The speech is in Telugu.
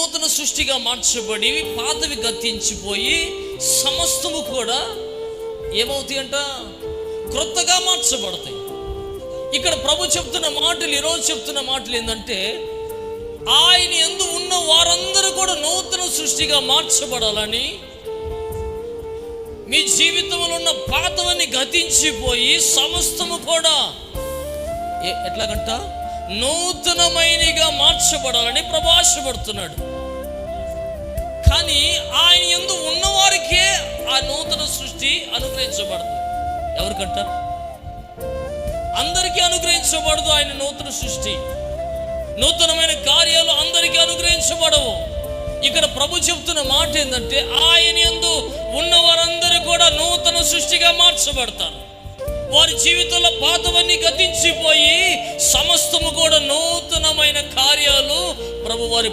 నూతన సృష్టిగా మార్చబడి పాతవి గతించిపోయి సమస్తము కూడా ఏమవుతాయి అంట? క్రొత్తగా మార్చబడతాయి. ఇక్కడ ప్రభు చెప్తున్న మాటలు, ఈరోజు చెప్తున్న మాటలు ఏంటంటే, ఆయన యందు ఉన్న వారందరూ కూడా నూతన సృష్టిగా మార్చబడాలని, మీ జీవితంలో ఉన్న పాతవన్నీ గతించిపోయి సమస్తము కూడా ఎట్లాగంట నూతనమైనగా మార్చబడాలని ప్రభు ఆశపడుతున్నాడు. కానీ ఆయన యందు ఉన్నవారికే ఆ నూతన సృష్టి అనుగ్రహించబడదు. ఎవరికంట? అందరికీ అనుగ్రహించబడదు. ఆయన నూతన సృష్టి, నూతనమైన కార్యాలు అందరికీ అనుగ్రహించబడవు. ఇక్కడ ప్రభు చెప్తున్న మాట ఏంటంటే, ఆయన యందు ఉన్న వారందరూ కూడా నూతన సృష్టిగా మార్చబడతారు. వారి జీవితంలో పాతవన్నీ గతించిపోయి సమస్తము కూడా నూతనమైన కార్యాలు ప్రభు వారి